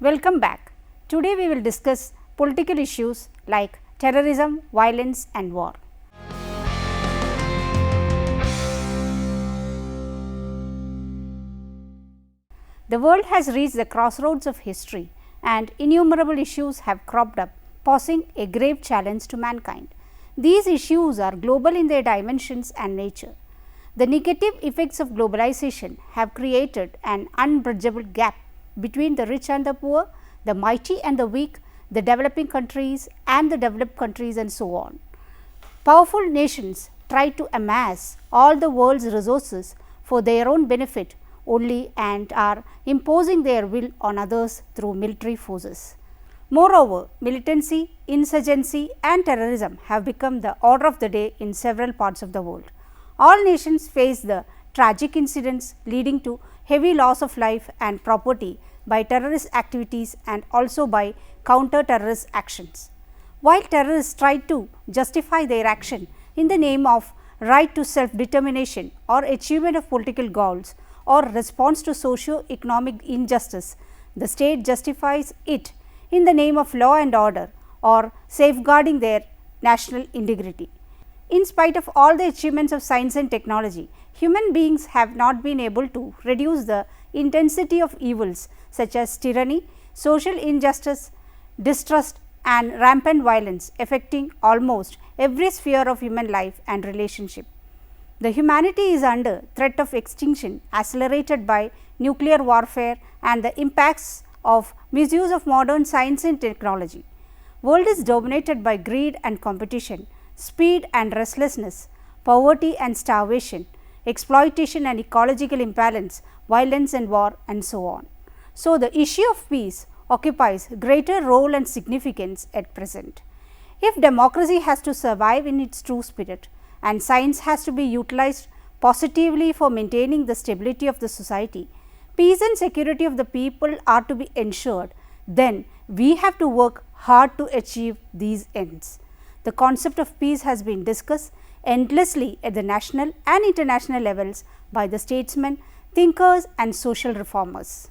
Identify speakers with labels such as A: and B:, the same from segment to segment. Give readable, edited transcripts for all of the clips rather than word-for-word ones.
A: Welcome back. Today we will discuss political issues like terrorism, violence and war. The world has reached the crossroads of history and innumerable issues have cropped up, posing a grave challenge to mankind. These issues are global in their dimensions and nature. The negative effects of globalization have created an unbridgeable gap between the rich and the poor, the mighty and the weak, the developing countries and the developed countries and so on. Powerful nations try to amass all the world's resources for their own benefit only and are imposing their will on others through military forces. Moreover, militancy, insurgency and terrorism have become the order of the day in several parts of the world. All nations face the tragic incidents leading to heavy loss of life and property by terrorist activities and also by counter-terrorist actions. While terrorists try to justify their action in the name of right to self-determination or achievement of political goals or response to socio-economic injustice, the state justifies it in the name of law and order or safeguarding their national integrity. In spite of all the achievements of science and technology, human beings have not been able to reduce the intensity of evils such as tyranny, social injustice, distrust and rampant violence affecting almost every sphere of human life and relationship. The humanity is under threat of extinction accelerated by nuclear warfare and the impacts of misuse of modern science and technology. World is dominated by greed and competition, speed and restlessness, poverty and starvation, exploitation and ecological imbalance, violence and war and so on. So, the issue of peace occupies greater role and significance at present. If democracy has to survive in its true spirit and science has to be utilized positively for maintaining the stability of the society, peace and security of the people are to be ensured, then we have to work hard to achieve these ends. The concept of peace has been discussed endlessly at the national and international levels by the statesmen, thinkers and social reformers.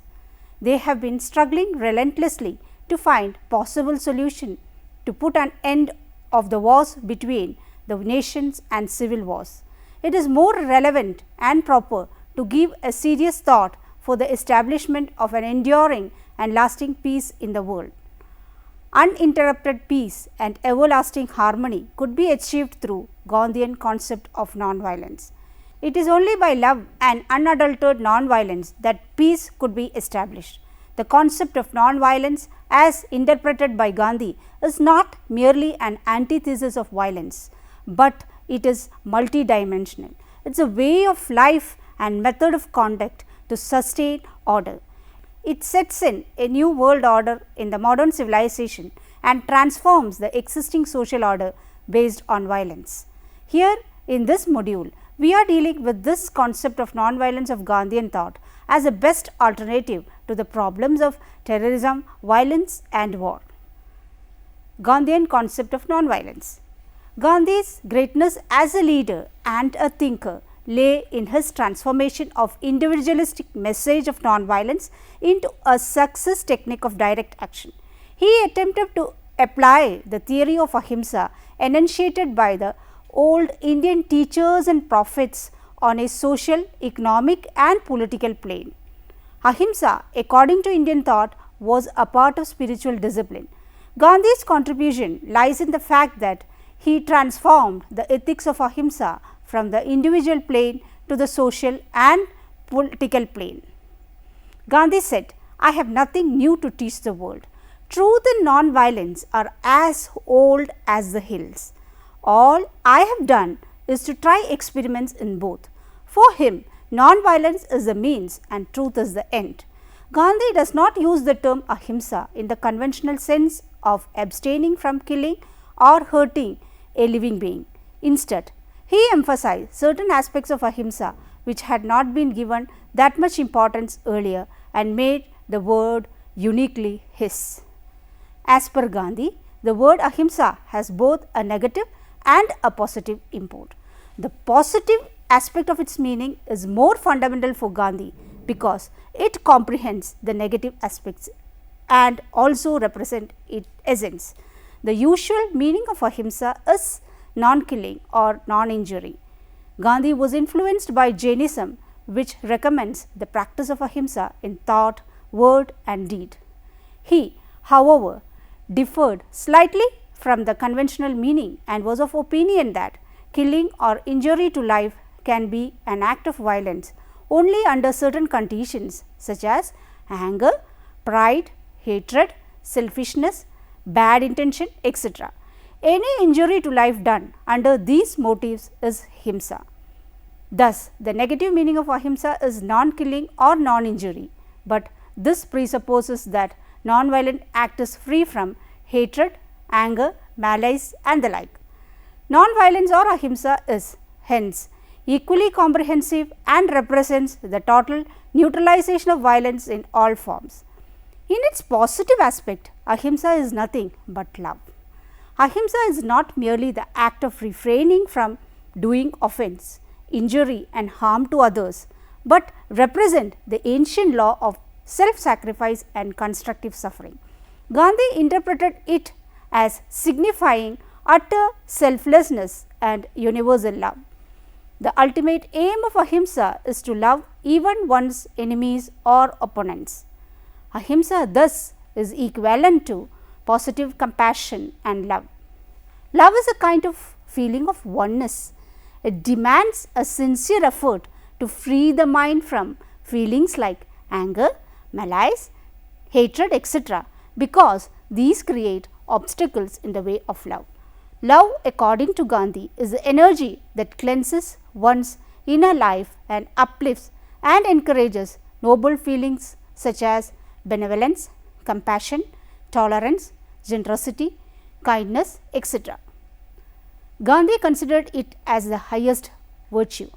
A: They have been struggling relentlessly to find possible solution to put an end of the wars between the nations and civil wars. It is more relevant and proper to give a serious thought for the establishment of an enduring and lasting peace in the world. Uninterrupted peace and everlasting harmony could be achieved through Gandhian concept of non-violence. It is only by love and unadulterated non-violence that peace could be established. The concept of non-violence as interpreted by Gandhi is not merely an antithesis of violence, but it is multidimensional. It is a way of life and method of conduct to sustain order. It sets in a new world order in the modern civilization and transforms the existing social order based on violence. Here in this module, we are dealing with this concept of non-violence of Gandhian thought as a best alternative to the problems of terrorism, violence and war. Gandhian concept of non-violence. Gandhi's greatness as a leader and a thinker lay in his transformation of individualistic message of non-violence into a success technique of direct action. He attempted to apply the theory of ahimsa enunciated by the old Indian teachers and prophets on a social, economic and political plane. Ahimsa, according to Indian thought, was a part of spiritual discipline. Gandhi's contribution lies in the fact that he transformed the ethics of ahimsa from the individual plane to the social and political plane. Gandhi said, "I have nothing new to teach the world. Truth and non-violence are as old as the hills. All I have done is to try experiments in both." For him, non-violence is the means and truth is the end. Gandhi does not use the term ahimsa in the conventional sense of abstaining from killing or hurting a living being. Instead, he emphasized certain aspects of ahimsa which had not been given that much importance earlier and made the word uniquely his. As per Gandhi, the word ahimsa has both a negative and a positive import. The positive aspect of its meaning is more fundamental for Gandhi because it comprehends the negative aspects and also represent its essence. The usual meaning of ahimsa is non-killing or non-injury. Gandhi was influenced by Jainism, which recommends the practice of ahimsa in thought, word and deed. He, however, differed slightly from the conventional meaning and was of opinion that killing or injury to life can be an act of violence only under certain conditions such as anger, pride, hatred, selfishness, bad intention, etc. Any injury to life done under these motives is himsa. Thus, the negative meaning of ahimsa is non-killing or non-injury, but this presupposes that non-violent act is free from hatred, anger, malice and the like. Non-violence or ahimsa is hence equally comprehensive and represents the total neutralization of violence in all forms. In its positive aspect, ahimsa is nothing but love. Ahimsa is not merely the act of refraining from doing offense, injury and harm to others, but represent the ancient law of self-sacrifice and constructive suffering. Gandhi interpreted it as signifying utter selflessness and universal love. The ultimate aim of ahimsa is to love even one's enemies or opponents. Ahimsa thus is equivalent to positive compassion and love. Love is a kind of feeling of oneness. It demands a sincere effort to free the mind from feelings like anger, malice, hatred, etc., because these create obstacles in the way of love. Love, according to Gandhi, is the energy that cleanses one's inner life and uplifts and encourages noble feelings such as benevolence, compassion, tolerance, generosity, kindness, etc. Gandhi considered it as the highest virtue,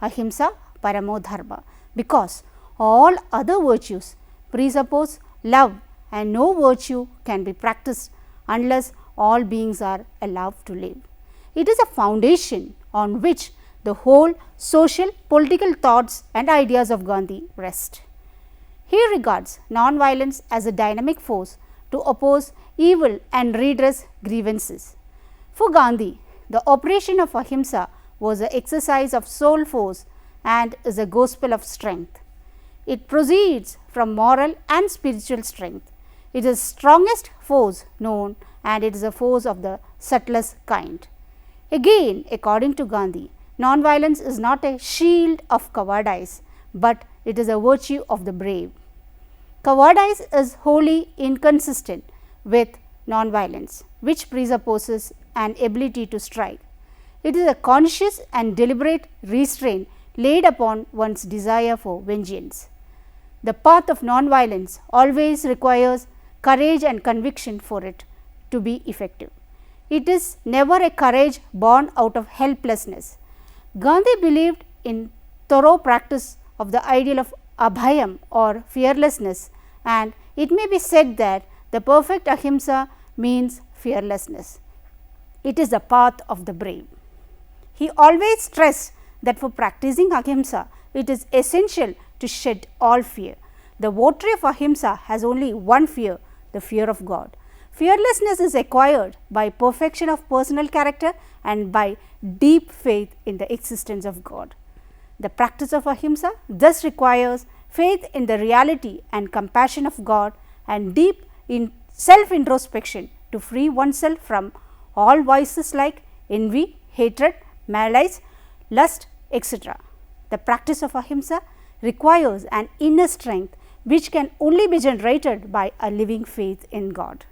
A: ahimsa paramo dharma, because all other virtues presuppose love and no virtue can be practiced unless all beings are allowed to live. It is a foundation on which the whole social, political thoughts and ideas of Gandhi rest. He regards non-violence as a dynamic force to oppose evil and redress grievances. For Gandhi, the operation of ahimsa was an exercise of soul force and is a gospel of strength. It proceeds from moral and spiritual strength. It is the strongest force known and it is a force of the subtlest kind. Again, according to Gandhi, non-violence is not a shield of cowardice, but it is a virtue of the brave. Cowardice is wholly inconsistent with non-violence, which presupposes an ability to strike. It is a conscious and deliberate restraint laid upon one's desire for vengeance. The path of non-violence always requires courage and conviction for it to be effective. It is never a courage born out of helplessness. Gandhi believed in thorough practice of the ideal of abhayam or fearlessness, and it may be said that the perfect ahimsa means fearlessness. It is the path of the brave. He always stressed that for practicing ahimsa, it is essential to shed all fear. The votary of ahimsa has only one fear, the fear of God. Fearlessness is acquired by perfection of personal character and by deep faith in the existence of God. The practice of ahimsa thus requires faith in the reality and compassion of God and deep in self-introspection to free oneself from all vices like envy, hatred, malice, lust, etc. The practice of ahimsa requires an inner strength which can only be generated by a living faith in God.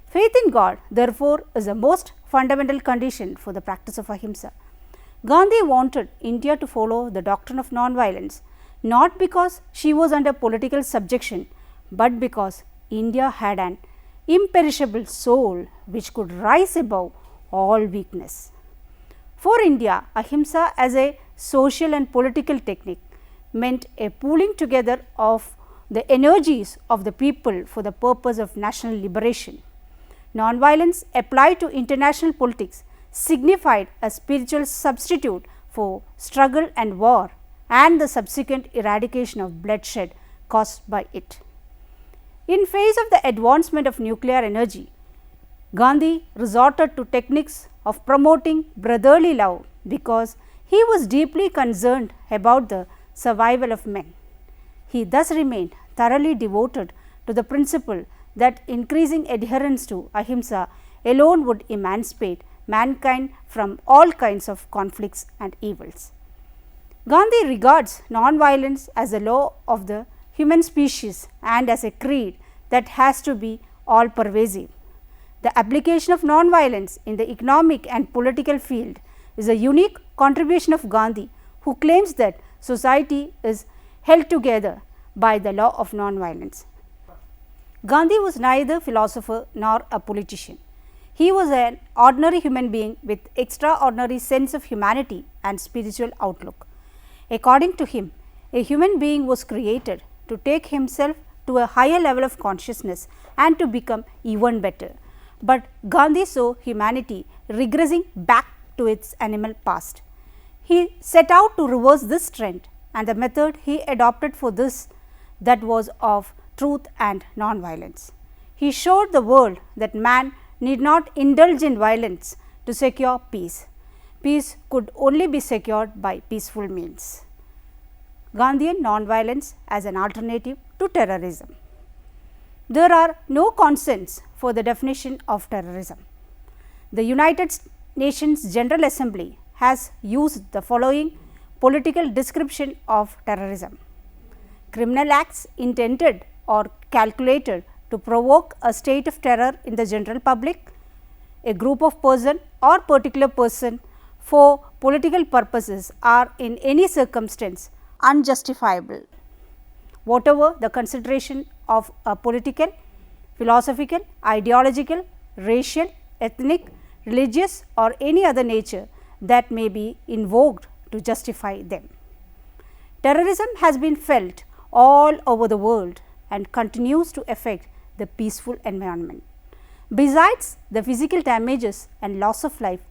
A: Faith in God, therefore, is the most fundamental condition for the practice of ahimsa. Gandhi wanted India to follow the doctrine of non-violence, not because she was under political subjection, but because India had an imperishable soul which could rise above all weakness. For India, ahimsa as a social and political technique meant a pooling together of the energies of the people for the purpose of national liberation. Non-violence applied to international politics signified a spiritual substitute for struggle and war and the subsequent eradication of bloodshed caused by it. In face of the advancement of nuclear energy, Gandhi resorted to techniques of promoting brotherly love because he was deeply concerned about the survival of men. He thus remained thoroughly devoted to the principle that increasing adherence to ahimsa alone would emancipate mankind from all kinds of conflicts and evils. Gandhi regards non-violence as a law of the human species and as a creed that has to be all-pervasive. The application of non-violence in the economic and political field is a unique contribution of Gandhi, who claims that society is held together by the law of non-violence. Gandhi was neither philosopher nor a politician. He was an ordinary human being with extraordinary sense of humanity and spiritual outlook. According to him, a human being was created to take himself to a higher level of consciousness and to become even better. But Gandhi saw humanity regressing back to its animal past. He set out to reverse this trend, and the method he adopted for this that was of truth and non-violence. He showed the world that man need not indulge in violence to secure peace. Peace could only be secured by peaceful means. Gandhian non-violence as an alternative to terrorism. There are no consents for the definition of terrorism. The United Nations General Assembly has used the following political description of terrorism: criminal acts intended or calculated to provoke a state of terror in the general public, a group of person or particular person for political purposes are in any circumstance unjustifiable, whatever the consideration of a political, philosophical, ideological, racial, ethnic, religious or any other nature that may be invoked to justify them. Terrorism has been felt all over the world and continues to affect the peaceful environment. Besides the physical damages and loss of life,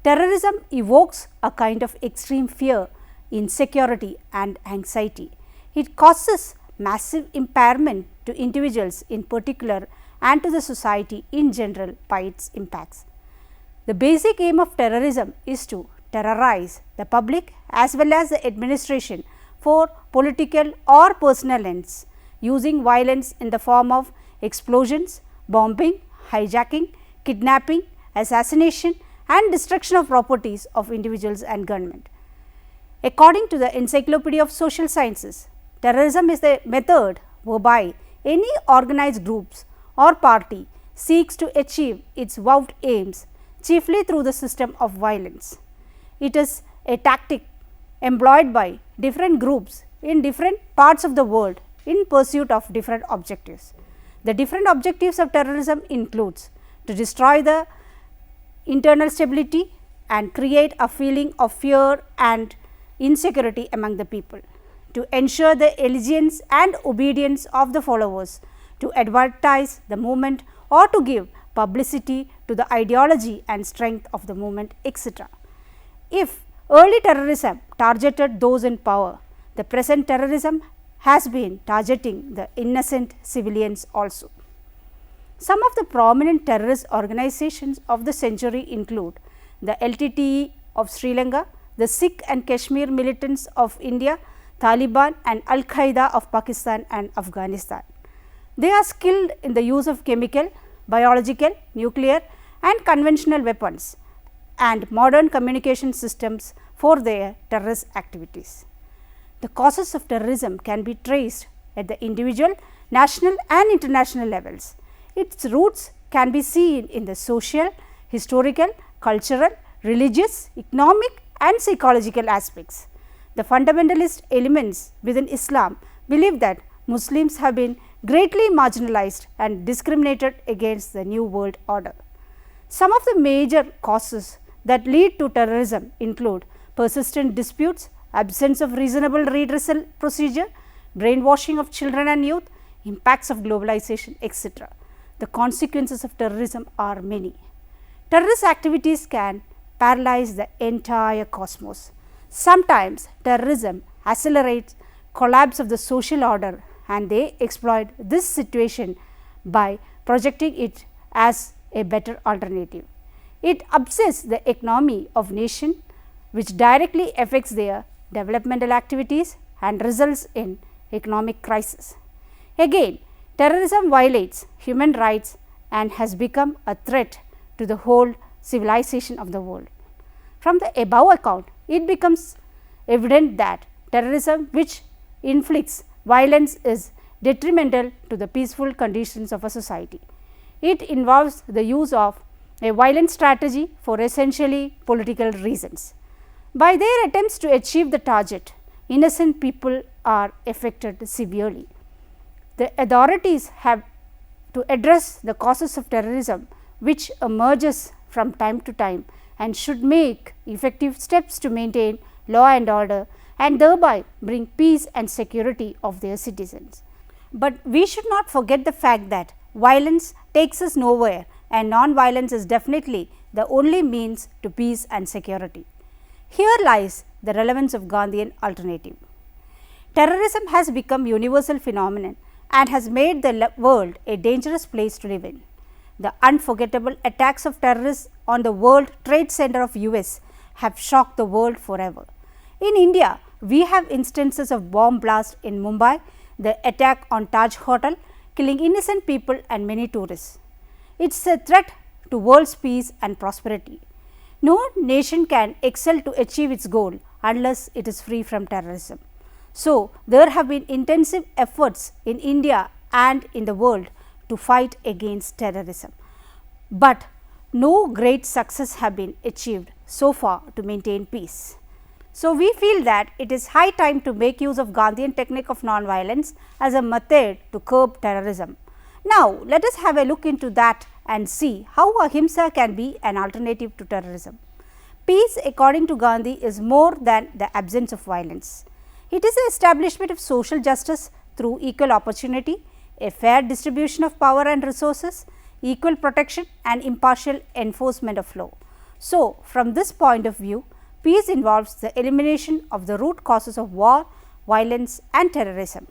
A: terrorism evokes a kind of extreme fear, insecurity and anxiety. It causes massive impairment to individuals in particular and to the society in general by its impacts. The basic aim of terrorism is to terrorize the public as well as the administration for political or personal ends, using violence in the form of explosions, bombing, hijacking, kidnapping, assassination and destruction of properties of individuals and government. According to the Encyclopedia of Social Sciences, terrorism is the method whereby any organized groups or party seeks to achieve its vowed aims chiefly through the system of violence. It is a tactic employed by different groups in different parts of the world in pursuit of different objectives. The different objectives of terrorism includes to destroy the internal stability and create a feeling of fear and insecurity among the people, to ensure the allegiance and obedience of the followers, to advertise the movement or to give publicity to the ideology and strength of the movement, etc. If early terrorism targeted those in power, the present terrorism has been targeting the innocent civilians also. Some of the prominent terrorist organizations of the century include the LTTE of Sri Lanka, the Sikh and Kashmir militants of India, Taliban and Al-Qaeda of Pakistan and Afghanistan. They are skilled in the use of chemical, biological, nuclear and conventional weapons and modern communication systems for their terrorist activities. The causes of terrorism can be traced at the individual, national and international levels. Its roots can be seen in the social, historical, cultural, religious, economic and psychological aspects. The fundamentalist elements within Islam believe that Muslims have been greatly marginalized and discriminated against the New World Order. Some of the major causes that lead to terrorism include persistent disputes, absence of reasonable redressal procedure, brainwashing of children and youth, impacts of globalization, etc. The consequences of terrorism are many. Terrorist activities can paralyze the entire cosmos. Sometimes terrorism accelerates collapse of the social order and they exploit this situation by projecting it as a better alternative. It upsets the economy of nation, which directly affects their developmental activities and results in economic crisis. Again, terrorism violates human rights and has become a threat to the whole civilization of the world. From the above account, it becomes evident that terrorism which inflicts violence is detrimental to the peaceful conditions of a society. It involves the use of a violent strategy for essentially political reasons. By their attempts to achieve the target, innocent people are affected severely. The authorities have to address the causes of terrorism which emerges from time to time and should make effective steps to maintain law and order and thereby bring peace and security of their citizens. But we should not forget the fact that violence takes us nowhere and non-violence is definitely the only means to peace and security. Here lies the relevance of Gandhian alternative. Terrorism has become a universal phenomenon and has made the world a dangerous place to live in. The unforgettable attacks of terrorists on the World Trade Center of US have shocked the world forever. In India, we have instances of bomb blast in Mumbai, the attack on Taj Hotel, killing innocent people and many tourists. It is a threat to world's peace and prosperity. No nation can excel to achieve its goal unless it is free from terrorism. So, there have been intensive efforts in India and in the world to fight against terrorism, but no great success have been achieved so far to maintain peace. So, we feel that it is high time to make use of Gandhian technique of non-violence as a method to curb terrorism. Now, let us have a look into that and see how ahimsa can be an alternative to terrorism. Peace, according to Gandhi, is more than the absence of violence. It is the establishment of social justice through equal opportunity, a fair distribution of power and resources, equal protection and impartial enforcement of law. So, from this point of view, peace involves the elimination of the root causes of war, violence and terrorism.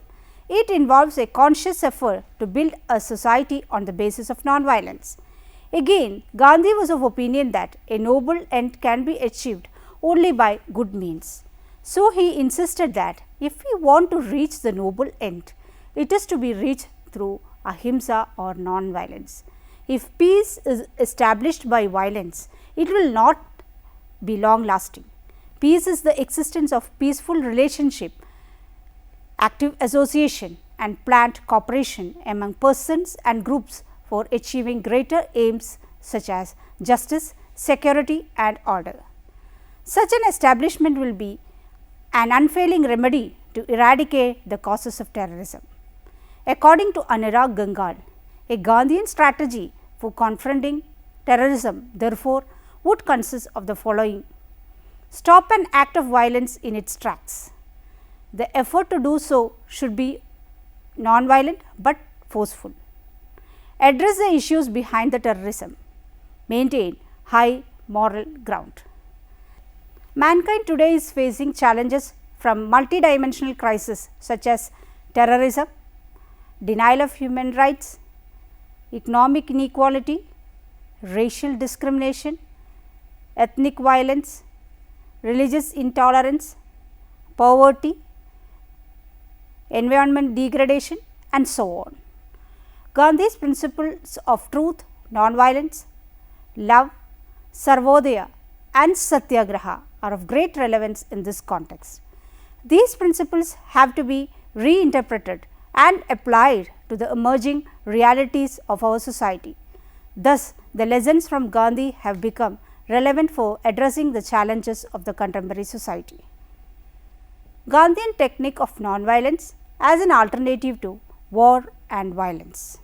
A: It involves a conscious effort to build a society on the basis of non-violence. Again, Gandhi was of opinion that a noble end can be achieved only by good means. So, he insisted that if we want to reach the noble end, it is to be reached through ahimsa or non-violence. If peace is established by violence, it will not be long lasting. Peace is the existence of peaceful relationship, active association and planned cooperation among persons and groups for achieving greater aims such as justice, security and order. Such an establishment will be an unfailing remedy to eradicate the causes of terrorism. According to Anurag Gangal, a Gandhian strategy for confronting terrorism therefore would consist of the following: stop an act of violence in its tracks. The effort to do so should be non-violent but forceful. Address the issues behind the terrorism. Maintain high moral ground. Mankind today is facing challenges from multidimensional crises such as terrorism, denial of human rights, economic inequality, racial discrimination, ethnic violence, religious intolerance, poverty, environment degradation and so on. Gandhi's principles of truth, non-violence, love, sarvodaya and satyagraha are of great relevance in this context. These principles have to be reinterpreted and applied to the emerging realities of our society. Thus, the lessons from Gandhi have become relevant for addressing the challenges of the contemporary society. Gandhian technique of non-violence as an alternative to war and violence.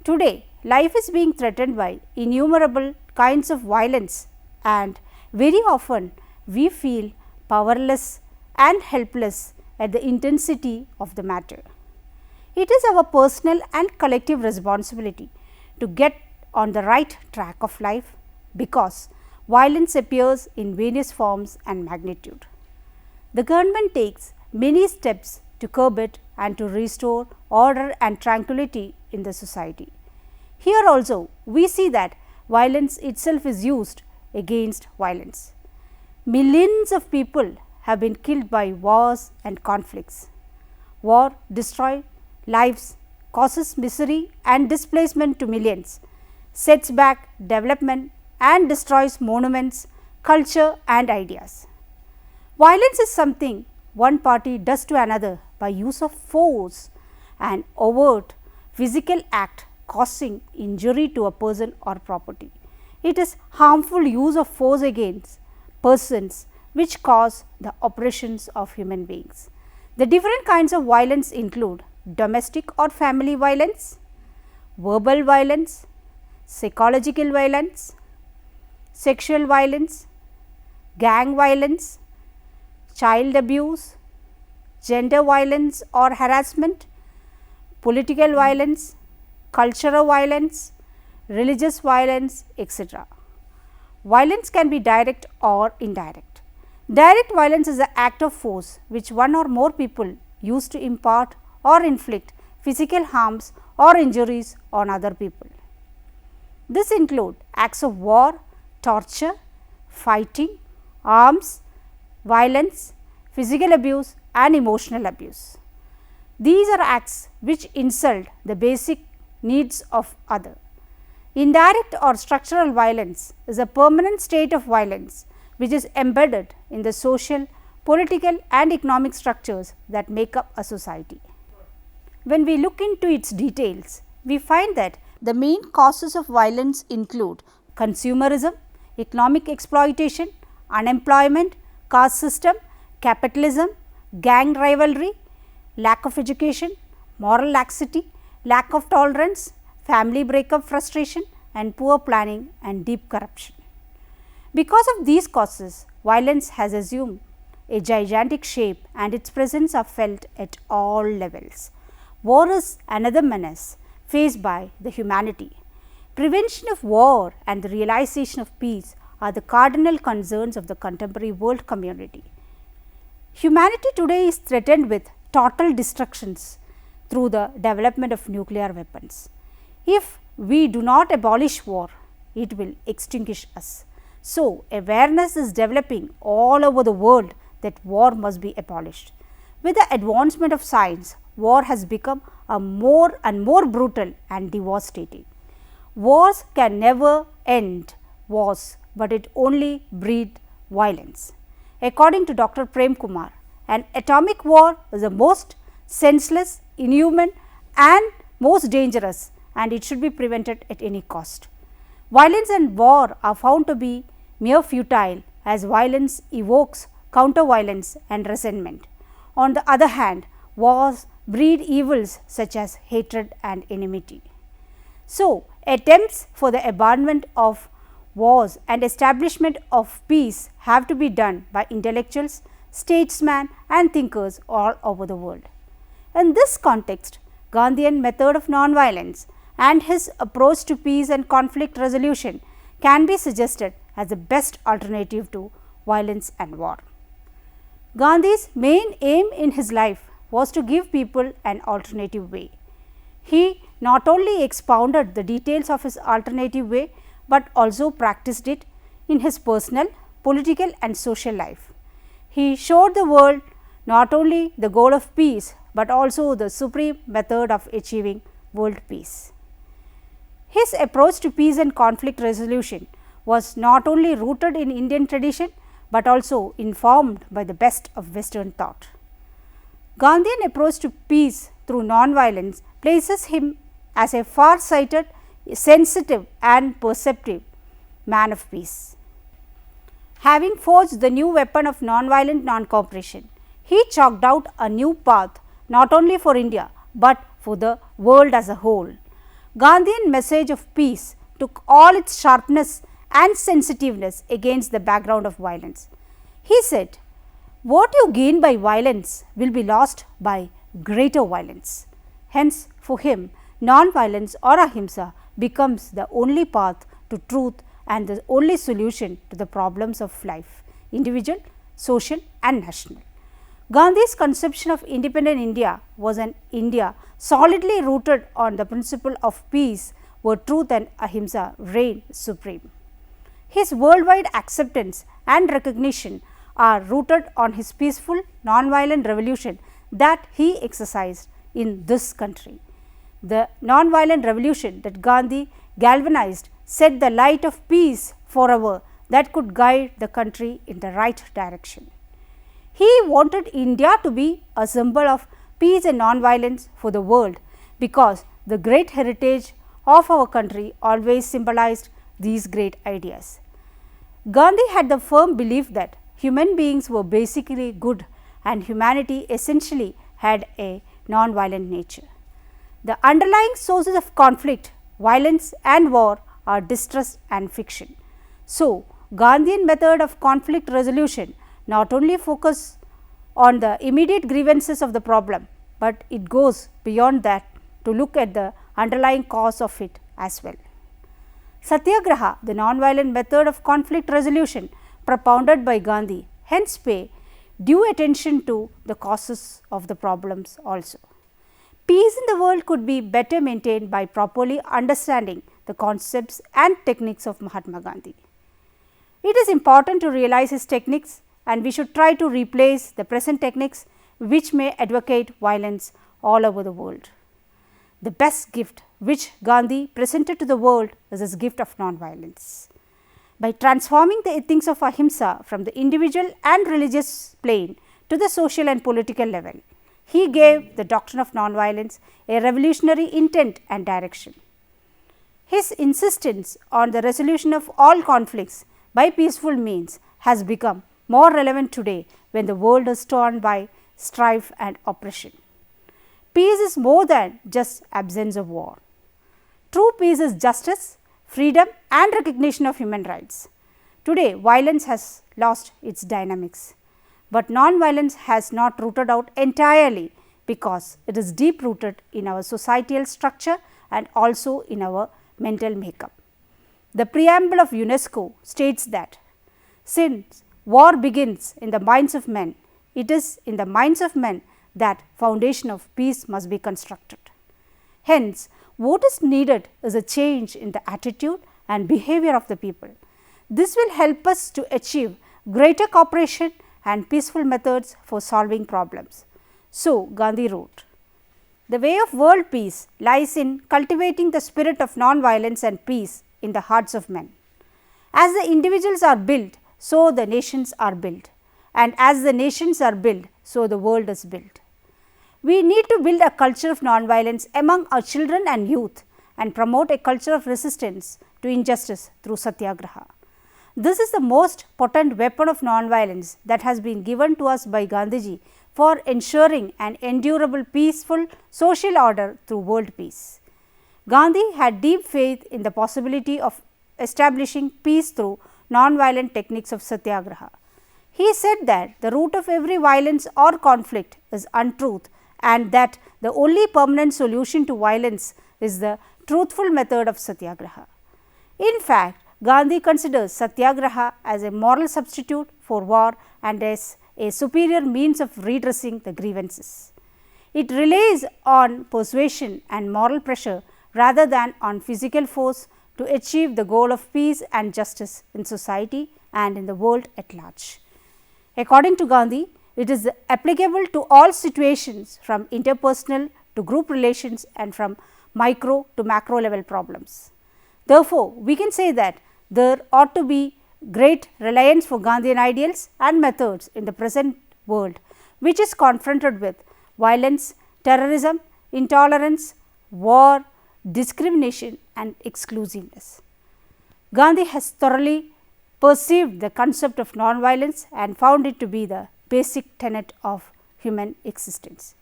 A: Today, life is being threatened by innumerable kinds of violence and very often we feel powerless and helpless at the intensity of the matter. It is our personal and collective responsibility to get on the right track of life because violence appears in various forms and magnitude. The government takes many steps to curb it and to restore order and tranquility in the society. Here also we see that violence itself is used against violence. Millions of people have been killed by wars and conflicts. War destroys lives, causes misery and displacement to millions, sets back development and destroys monuments, culture and ideas. Violence is something one party does to another by use of force, an overt physical act causing injury to a person or property. It is harmful use of force against persons which cause the oppressions of human beings. The different kinds of violence include domestic or family violence, verbal violence, psychological violence, sexual violence, gang violence, child abuse, gender violence or harassment, political violence, cultural violence, religious violence, etc. Violence can be direct or indirect. Direct violence is an act of force which one or more people use to impart or inflict physical harms or injuries on other people. This include acts of war, torture, fighting, arms, violence, physical abuse and emotional abuse. These are acts which insult the basic needs of other. Indirect or structural violence is a permanent state of violence which is embedded in the social, political and economic structures that make up a society. When we look into its details, we find that the main causes of violence include consumerism, economic exploitation, unemployment, caste system, capitalism, gang rivalry, lack of education, moral laxity, lack of tolerance, family breakup frustration and poor planning and deep corruption. Because of these causes, violence has assumed a gigantic shape and its presence are felt at all levels. War is another menace faced by the humanity. Prevention of war and the realization of peace are the cardinal concerns of the contemporary world community. Humanity today is threatened with total destructions through the development of nuclear weapons. If we do not abolish war, it will extinguish us. So, awareness is developing all over the world that war must be abolished. With the advancement of science, war has become a more and more brutal and devastating. Wars can never end wars, but it only breeds violence. According to Dr. Prem Kumar, an atomic war is the most senseless, inhuman and most dangerous, and it should be prevented at any cost. Violence and war are found to be mere futile, as violence evokes counter violence and resentment. On the other hand, wars breed evils such as hatred and enmity. So, attempts for the abandonment of wars and establishment of peace have to be done by intellectuals, statesmen and thinkers all over the world. In this context, Gandhian method of non-violence and his approach to peace and conflict resolution can be suggested as the best alternative to violence and war. Gandhi's main aim in his life was to give people an alternative way. He not only expounded the details of his alternative way, but also practiced it in his personal, political and social life. He showed the world not only the goal of peace, but also the supreme method of achieving world peace. His approach to peace and conflict resolution was not only rooted in Indian tradition, but also informed by the best of Western thought. Gandhian approach to peace through non-violence places him as a far-sighted, sensitive and perceptive man of peace. Having forged the new weapon of non-violent non-cooperation, he chalked out a new path not only for India, but for the world as a whole. Gandhian message of peace took all its sharpness and sensitiveness against the background of violence. He said, "What you gain by violence will be lost by greater violence." Hence, for him, non-violence or ahimsa becomes the only path to truth and the only solution to the problems of life, individual, social and national. Gandhi's conception of independent India was an India solidly rooted on the principle of peace, where truth and ahimsa reign supreme. His worldwide acceptance and recognition are rooted on his peaceful, non-violent revolution that he exercised in this country. The non-violent revolution that Gandhi galvanized set the light of peace forever that could guide the country in the right direction. He wanted India to be a symbol of peace and non-violence for the world, because the great heritage of our country always symbolized these great ideas. Gandhi had the firm belief that human beings were basically good and humanity essentially had a non-violent nature. The underlying sources of conflict, violence and war are distrust and fiction. So, Gandhian method of conflict resolution not only focus on the immediate grievances of the problem, but it goes beyond that to look at the underlying cause of it as well. Satyagraha, the non-violent method of conflict resolution propounded by Gandhi, hence pay due attention to the causes of the problems also. Peace in the world could be better maintained by properly understanding the concepts and techniques of Mahatma Gandhi. It is important to realize his techniques, and we should try to replace the present techniques which may advocate violence all over the world. The best gift which Gandhi presented to the world is his gift of non-violence. By transforming the ethics of ahimsa from the individual and religious plane to the social and political level, he gave the doctrine of non-violence a revolutionary intent and direction. His insistence on the resolution of all conflicts by peaceful means has become more relevant today when the world is torn by strife and oppression. Peace is more than just absence of war. True peace is justice, freedom and recognition of human rights. Today, violence has lost its dynamics, but non-violence has not rooted out entirely, because it is deep rooted in our societal structure and also in our mental makeup. The preamble of UNESCO states that since war begins in the minds of men, it is in the minds of men that foundation of peace must be constructed. Hence, what is needed is a change in the attitude and behavior of the people. This will help us to achieve greater cooperation and peaceful methods for solving problems. So, Gandhi wrote, "The way of world peace lies in cultivating the spirit of non-violence and peace in the hearts of men. As the individuals are built, so the nations are built, and as the nations are built, so the world is built. We need to build a culture of non-violence among our children and youth, and promote a culture of resistance to injustice through satyagraha. This is the most potent weapon of non-violence that has been given to us by Gandhiji for ensuring an endurable peaceful social order through world peace." Gandhi had deep faith in the possibility of establishing peace through non-violent techniques of satyagraha. He said that the root of every violence or conflict is untruth, and that the only permanent solution to violence is the truthful method of satyagraha. In fact, Gandhi considers satyagraha as a moral substitute for war and as a superior means of redressing the grievances. It relies on persuasion and moral pressure rather than on physical force to achieve the goal of peace and justice in society and in the world at large. According to Gandhi, it is applicable to all situations, from interpersonal to group relations and from micro to macro level problems. Therefore, we can say that there ought to be great reliance for Gandhian ideals and methods in the present world, which is confronted with violence, terrorism, intolerance, war, discrimination and exclusiveness. Gandhi has thoroughly perceived the concept of non-violence and found it to be the basic tenet of human existence.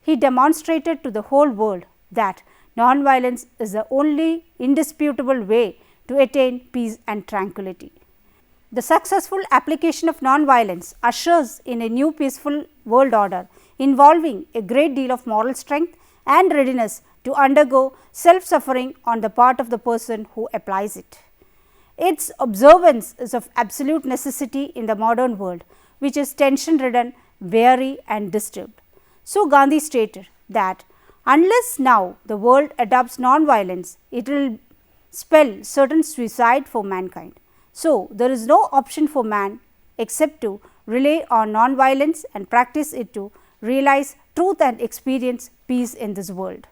A: He demonstrated to the whole world that non-violence is the only indisputable way to attain peace and tranquility. The successful application of non-violence ushers in a new peaceful world order involving a great deal of moral strength and readiness to undergo self-suffering on the part of the person who applies it. Its observance is of absolute necessity in the modern world, which is tension-ridden weary and disturbed. So, Gandhi stated that unless now the world adopts non-violence, it will spell certain suicide for mankind. So, there is no option for man except to rely on non-violence and practice it to realize truth and experience peace in this world.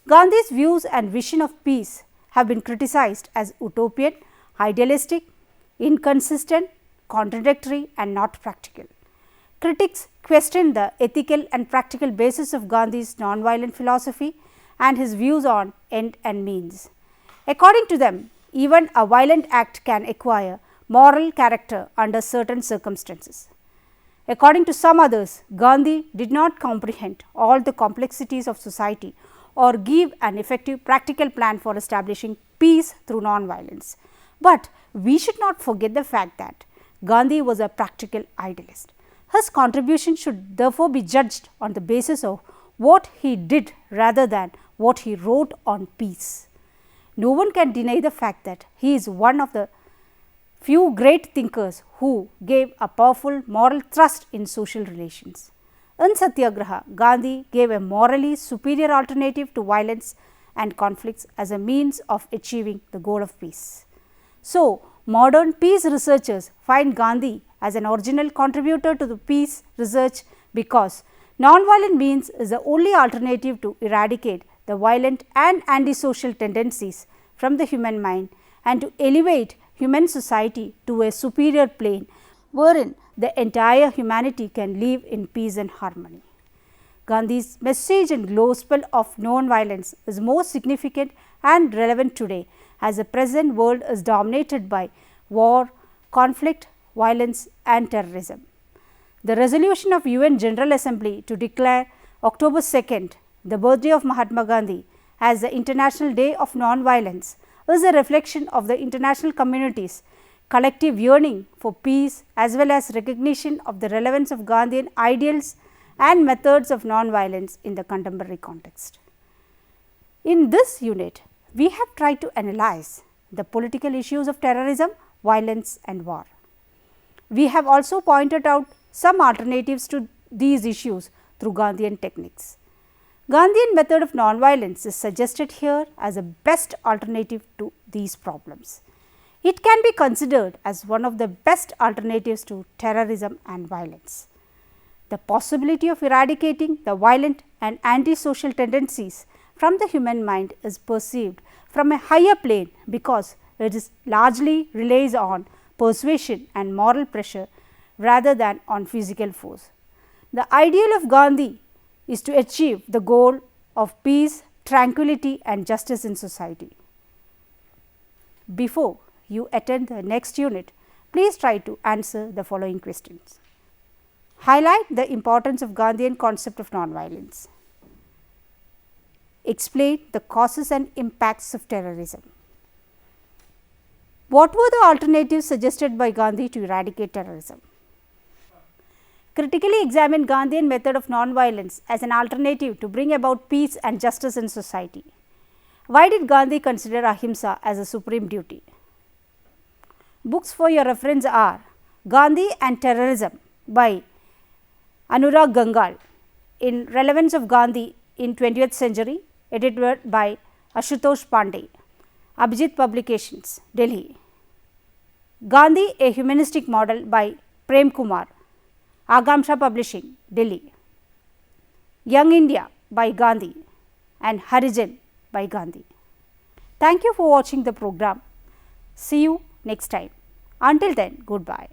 A: Gandhi's views and vision of peace have been criticized as utopian, idealistic, inconsistent, contradictory and not practical. Critics question the ethical and practical basis of Gandhi's nonviolent philosophy and his views on end and means. According to them, even a violent act can acquire moral character under certain circumstances. According to some others, Gandhi did not comprehend all the complexities of society or give an effective practical plan for establishing peace through non-violence. But we should not forget the fact that Gandhi was a practical idealist. His contribution should therefore be judged on the basis of what he did rather than what he wrote on peace. No one can deny the fact that he is one of the few great thinkers who gave a powerful moral thrust in social relations. In Satyagraha, Gandhi gave a morally superior alternative to violence and conflicts as a means of achieving the goal of peace. So, modern peace researchers find Gandhi as an original contributor to the peace research because non-violent means is the only alternative to eradicate the violent and antisocial tendencies from the human mind and to elevate human society to a superior plane wherein the entire humanity can live in peace and harmony. Gandhi's message and gospel of non-violence is more significant and relevant today as the present world is dominated by war, conflict, violence and terrorism. The resolution of UN General Assembly to declare October 2nd, the birthday of Mahatma Gandhi, as the International Day of Non-Violence is a reflection of the international community's collective yearning for peace as well as recognition of the relevance of Gandhian ideals and methods of non-violence in the contemporary context. In this unit, we have tried to analyze the political issues of terrorism, violence and war. We have also pointed out some alternatives to these issues through Gandhian techniques. Gandhian method of non-violence is suggested here as a best alternative to these problems. It can be considered as one of the best alternatives to terrorism and violence. The possibility of eradicating the violent and antisocial tendencies from the human mind is perceived from a higher plane because it is largely relies on persuasion and moral pressure rather than on physical force. The ideal of Gandhi is to achieve the goal of peace, tranquility and justice in society. Before you attend the next unit, please try to answer the following questions. Highlight the importance of Gandhian concept of non-violence. Explain the causes and impacts of terrorism. What were the alternatives suggested by Gandhi to eradicate terrorism? Critically examine Gandhian method of non-violence as an alternative to bring about peace and justice in society. Why did Gandhi consider ahimsa as a supreme duty? Books for your reference are Gandhi and Terrorism by Anurag Gangal, in Relevance of Gandhi in 20th Century, edited by Ashutosh Pandey, Abhijit Publications, Delhi. Gandhi, a Humanistic Model by Prem Kumar, Agamsha Publishing, Delhi. Young India by Gandhi and Harijan by Gandhi. Thank you for watching the program. See you next time. Until then, goodbye.